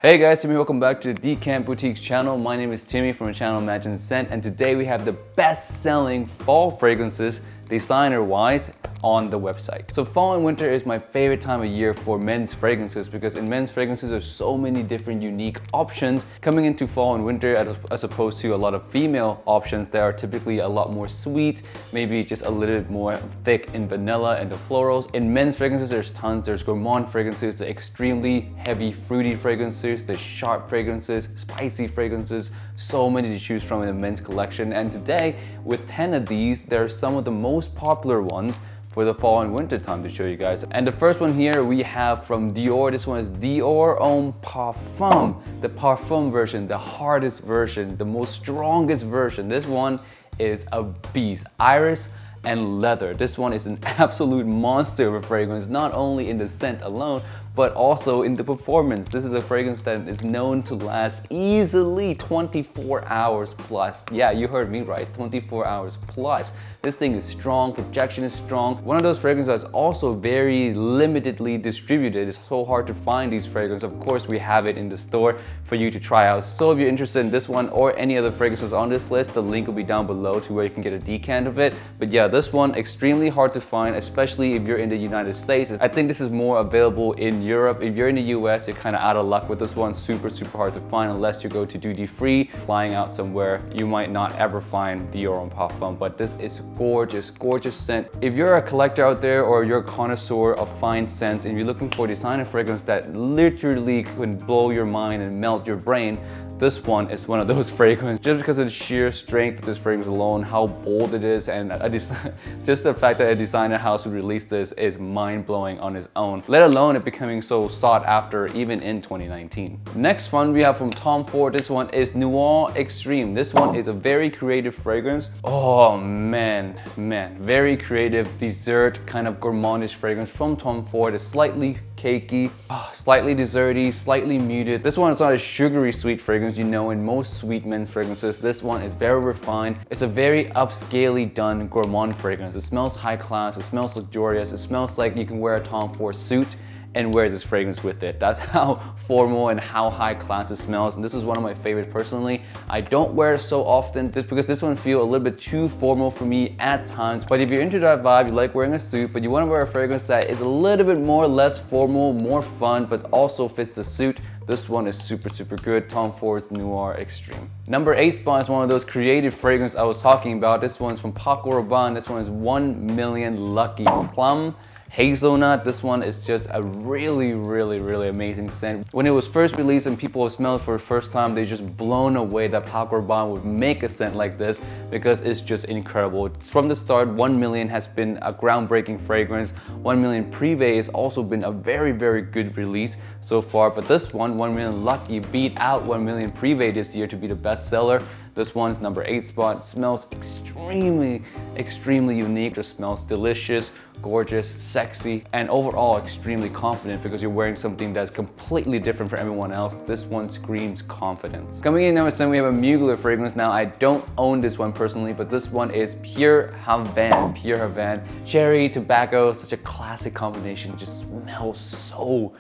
Hey guys, Timmy, welcome back to the Decant Boutiques channel. My name is Timmy from the channel Imagine Scent, and today we have the best-selling fall fragrances, designer-wise, on the website. So fall and winter is my favorite time of year for men's fragrances because in men's fragrances there's so many different unique options coming into fall and winter as opposed to a lot of female options that are typically a lot more sweet, maybe just a little bit more thick in vanilla and the florals. In men's fragrances there's tons. There's gourmand fragrances, the extremely heavy fruity fragrances, the sharp fragrances, spicy fragrances, so many to choose from in the men's collection. And today with 10 of these, they're some of the most popular ones for the fall and winter time to show you guys. And the first one here we have from DIOR. This one is DIOR Homme Parfum, the Parfum version, the hardest version, the most strongest version. This one is a beast. Iris and leather. This one is an absolute monster of a fragrance, not only in the scent alone, but also in the performance. This is a fragrance that is known to last easily 24 hours plus. Yeah, you heard me right, 24 hours plus. This thing is strong, projection is strong. One of those fragrances that's also very limitedly distributed. It's so hard to find these fragrances. Of course, we have it in the store for you to try out. So if you're interested in this one or any other fragrances on this list, the link will be down below to where you can get a decant of it. But yeah, this one extremely hard to find, especially if you're in the United States. I think this is more available in Europe. If you're in the US, you're kind of out of luck with this one. Super hard to find unless you go to duty free, flying out somewhere. You might not ever find DIOR Homme Parfum, but this is gorgeous scent. If you're a collector out there or you're a connoisseur of fine scents and you're looking for a designer fragrance that literally can blow your mind and melt your brain, this one is one of those fragrances. Just because of the sheer strength of this fragrance alone, how bold it is, and just the fact that a designer house would release this is mind-blowing on its own, let alone it becoming so sought after even in 2019. Next one we have from Tom Ford. This one is Noir Extreme. This one is a very creative fragrance. Oh man, very creative dessert kind of gourmandish fragrance from Tom Ford. It's slightly cakey, slightly desserty, slightly muted. This one is not a sugary sweet fragrance you know in most sweet men's fragrances. This one is very refined. It's a very upscalely done gourmand fragrance. It smells high class, it smells luxurious, it smells like you can wear a Tom Ford suit and wear this fragrance with it. That's how formal and how high class it smells, and this is one of my favorites personally. I don't wear it so often just because this one feels a little bit too formal for me at times, but if you're into that vibe, you like wearing a suit, but you want to wear a fragrance that is a little bit more less formal, more fun, but also fits the suit, this one is super good. Tom Ford's Noir Extreme. Number 8 spot is one of those creative fragrances I was talking about. This one's from PACO RABANNE. This one is 1 Million Lucky Plum Hazelnut. This one is just a really amazing scent. When it was first released and people smelled it for the first time, they're just blown away that PACO RABANNE would make a scent like this because it's just incredible. From the start, 1 Million has been a groundbreaking fragrance. 1 Million PRIVE has also been a very good release so far, but this one, 1 Million Lucky, beat out 1 Million PRIVE this year to be the best seller. This one's number 8 spot. It smells extremely unique. Just smells delicious, gorgeous, sexy, and overall extremely confident because you're wearing something that's completely different from everyone else. This one screams confidence. Coming in number 7, we have a Mugler fragrance. Now I don't own this one personally, but this one is Pure HAVANE. Pure HAVANE. Cherry, tobacco, such a classic combination. It just smells so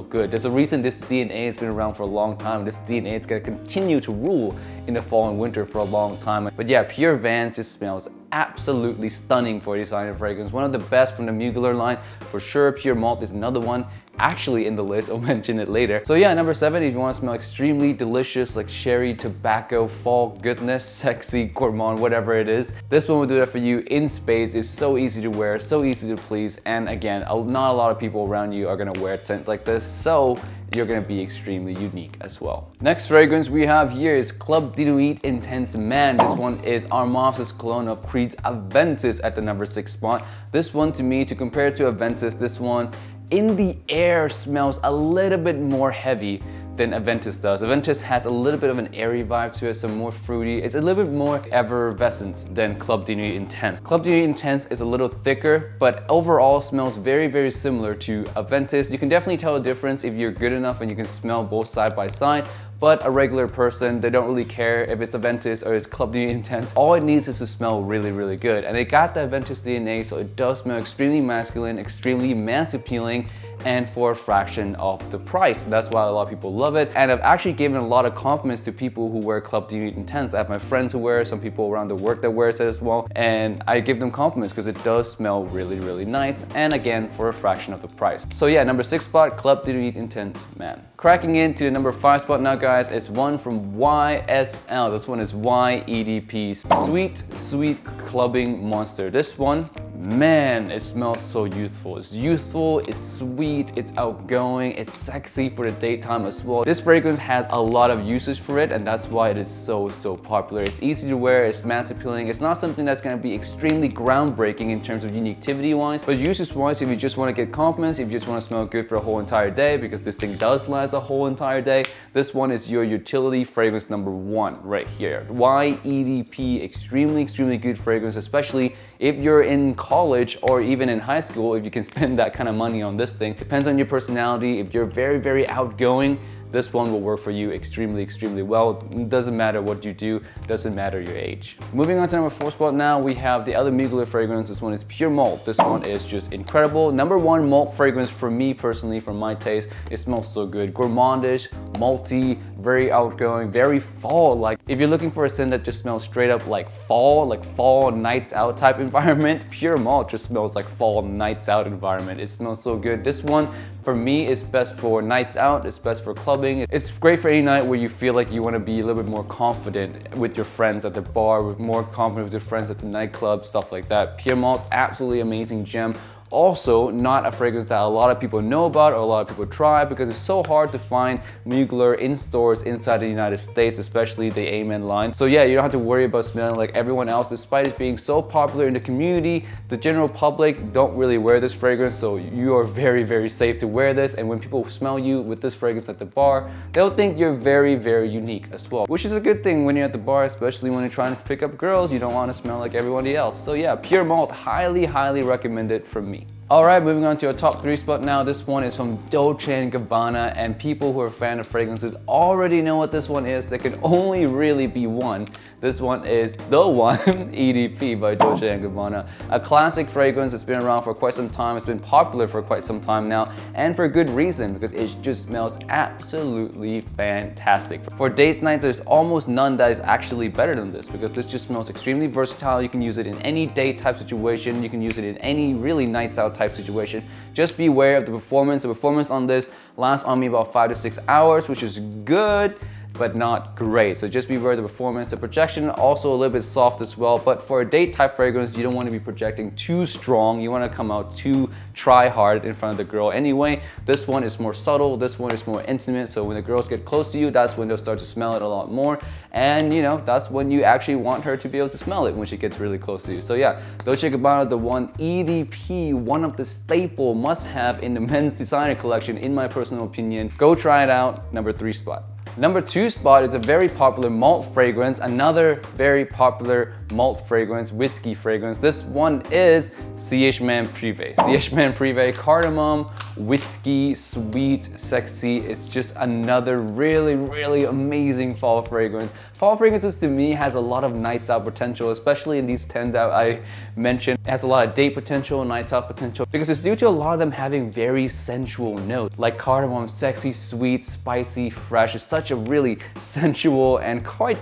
good. There's a reason this DNA has been around for a long time. This DNA is gonna continue to rule in the fall and winter for a long time. But yeah, Pure HAVANE just smells absolutely stunning for a designer fragrance. One of the best from the Mugler line for sure. Pure Malt is another one actually in the list. I'll mention it later. So yeah, number 7, if you want to smell extremely delicious like cherry, tobacco, fall goodness, sexy, gourmand, whatever it is, this one will do that for you in spades. It's so easy to wear, so easy to please, and again, not a lot of people around you are gonna wear a scent like this, so you're gonna be extremely unique as well. Next fragrance we have here is Club de NUIT Intense Man. This one is ARMAF's cologne of Creed's Aventus at the number 6 spot. This one, to me, to compare to Aventus, this one in the air smells a little bit more heavy than Aventus does. Aventus has a little bit of an airy vibe to it, some more fruity. It's a little bit more effervescent than Club de NUIT Intense. Club de NUIT Intense is a little thicker, but overall smells very similar to Aventus. You can definitely tell a difference if you're good enough and you can smell both side by side. But a regular person, they don't really care if it's Aventus or it's Club de NUIT Intense. All it needs is to smell really good. And it got the Aventus DNA, so it does smell extremely masculine, extremely mass appealing, and for a fraction of the price. That's why a lot of people love it. And I've actually given a lot of compliments to people who wear Club de Nuit Intense. I have my friends who wear it, some people around the work that wears it as well, and I give them compliments because it does smell really, really nice, and again, for a fraction of the price. So yeah, number 6 spot, Club de Nuit Intense Man. Cracking into the number 5 spot now, guys, is one from YSL. This one is YEDP, Sweet Sweet Clubbing Monster. This one, man, it smells so youthful. It's youthful, it's sweet, it's outgoing, it's sexy for the daytime as well. This fragrance has a lot of uses for it, and that's why it is so popular. It's easy to wear, it's mass appealing. It's not something that's going to be extremely groundbreaking in terms of uniquity wise, but uses wise, if you just want to get compliments, if you just want to smell good for a whole entire day, because this thing does last a whole entire day, this one is your utility fragrance number 1 right here. YEDP, extremely good fragrance, especially if you're in college or even in high school. If you can spend that kind of money on this thing, depends on your personality. If you're very outgoing, this one will work for you extremely well. It doesn't matter what you do, doesn't matter your age. Moving on to number 4 spot now, we have the other Mugler fragrance. This one is Pure Malt. This one is just incredible. Number 1 malt fragrance for me personally, for my taste. It smells so good. Gourmandish, malty, very outgoing, very fall-like. If you're looking for a scent that just smells straight up like fall nights out type environment, Pure Malt just smells like fall nights out environment. It smells so good. This one for me is best for nights out. It's best for clubbing. It's great for any night where you feel like you want to be a little bit more confident with your friends at the bar, more confident with your friends at the nightclub, stuff like that. Pure Malt, absolutely amazing gem. Also, not a fragrance that a lot of people know about or a lot of people try, because it's so hard to find Mugler in stores inside the United States, especially the Amen line. So yeah, you don't have to worry about smelling like everyone else. Despite it being so popular in the community, the general public don't really wear this fragrance, so you are very safe to wear this. And when people smell you with this fragrance at the bar, they'll think you're very unique as well, which is a good thing when you're at the bar, especially when you're trying to pick up girls. You don't want to smell like everybody else. So yeah, Pure Malt, highly recommended from me. Alright, moving on to our top 3 spot now. This one is from Dolce & Gabbana, and people who are a fan of fragrances already know what this one is. There can only really be one. This one is the one, EDP by Dolce & Gabbana. A classic fragrance that's been around for quite some time. It's been popular for quite some time now, and for good reason, because it just smells absolutely fantastic. For date nights, there's almost none that is actually better than this, because this just smells extremely versatile. You can use it in any date type situation. You can use it in any really nights out type situation. Just be aware of the performance. The performance on this lasts on me about 5 to 6 hours, which is good, but not great. So just be aware of the performance. The projection also a little bit soft as well, but for a date type fragrance, you don't want to be projecting too strong. You want to come out too try hard in front of the girl anyway. This one is more subtle. This one is more intimate. So when the girls get close to you, that's when they'll start to smell it a lot more. And you know, that's when you actually want her to be able to smell it, when she gets really close to you. So yeah, Dolce & Gabbana, the one EDP, one of the staple must have in the men's designer collection, in my personal opinion. Go try it out. Number 3 spot. Number 2 spot is a very popular malt fragrance, another very popular malt fragrance, whiskey fragrance. This one is CHMAN PRIVE. CHMAN PRIVE, cardamom, whiskey, sweet, sexy. It's just another really amazing fall fragrance. Fall fragrances to me has a lot of nights out potential, especially in these 10 that I mentioned. It has a lot of date potential, nights out potential, because it's due to a lot of them having very sensual notes, like cardamom, sexy, sweet, spicy, fresh. It's such a really sensual and quite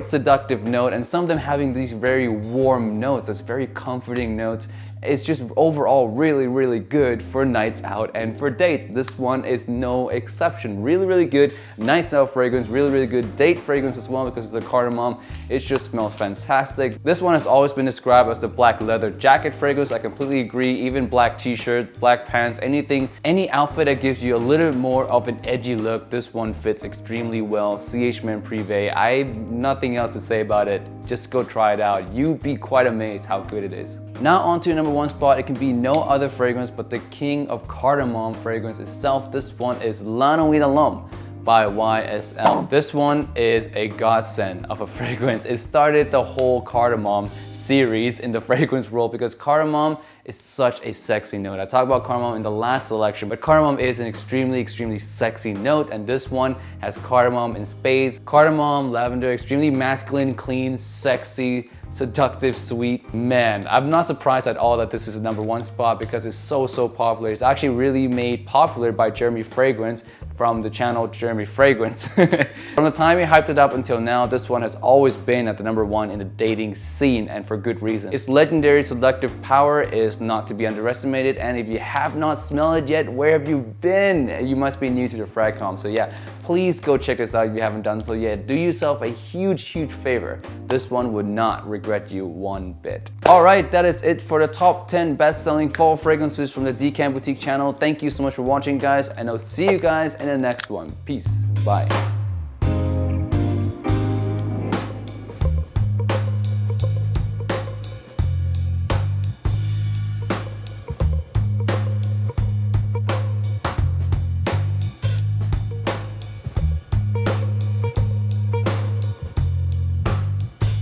seductive note, and some of them having these very warm notes. It's very comforting notes. It's just overall really good for nights out and for dates. This one is no exception. Really good nights out fragrance, really good date fragrance as well, because of the cardamom. It just smells fantastic. This one has always been described as the black leather jacket fragrance. I completely agree. Even black t-shirt, black pants, anything, any outfit that gives you a little bit more of an edgy look, this one fits extremely well. CHMAN PRIVE, I have nothing else to say about it. Just go try it out. You'd be quite amazed how good it is. Now on to number 1 spot. It can be no other fragrance but the king of cardamom fragrance itself. This one is La Nuit à l'Homme by YSL. This one is a godsend of a fragrance. It started the whole cardamom series in the fragrance world, because cardamom is such a sexy note. I talked about cardamom in the last selection, but cardamom is an extremely sexy note, and this one has cardamom in spades. Cardamom, lavender, extremely masculine, clean, sexy, seductive, sweet. Man, I'm not surprised at all that this is the #1 spot because it's so popular. It's actually really made popular by Jeremy Fragrance from the channel Jeremy Fragrance. From the time he hyped it up until now, this one has always been at the #1 in the dating scene, and for good reason. Its legendary seductive power is not to be underestimated, and if you have not smelled it yet, where have you been? You must be new to the Fragcom. So yeah, please go check this out if you haven't done so yet. Do yourself a huge favor. This one would not regret you one bit. Alright, that is it for the top 10 best-selling fall fragrances from the Decant Boutique channel. Thank you so much for watching, guys, and I'll see you guys in the next one. Peace. Bye.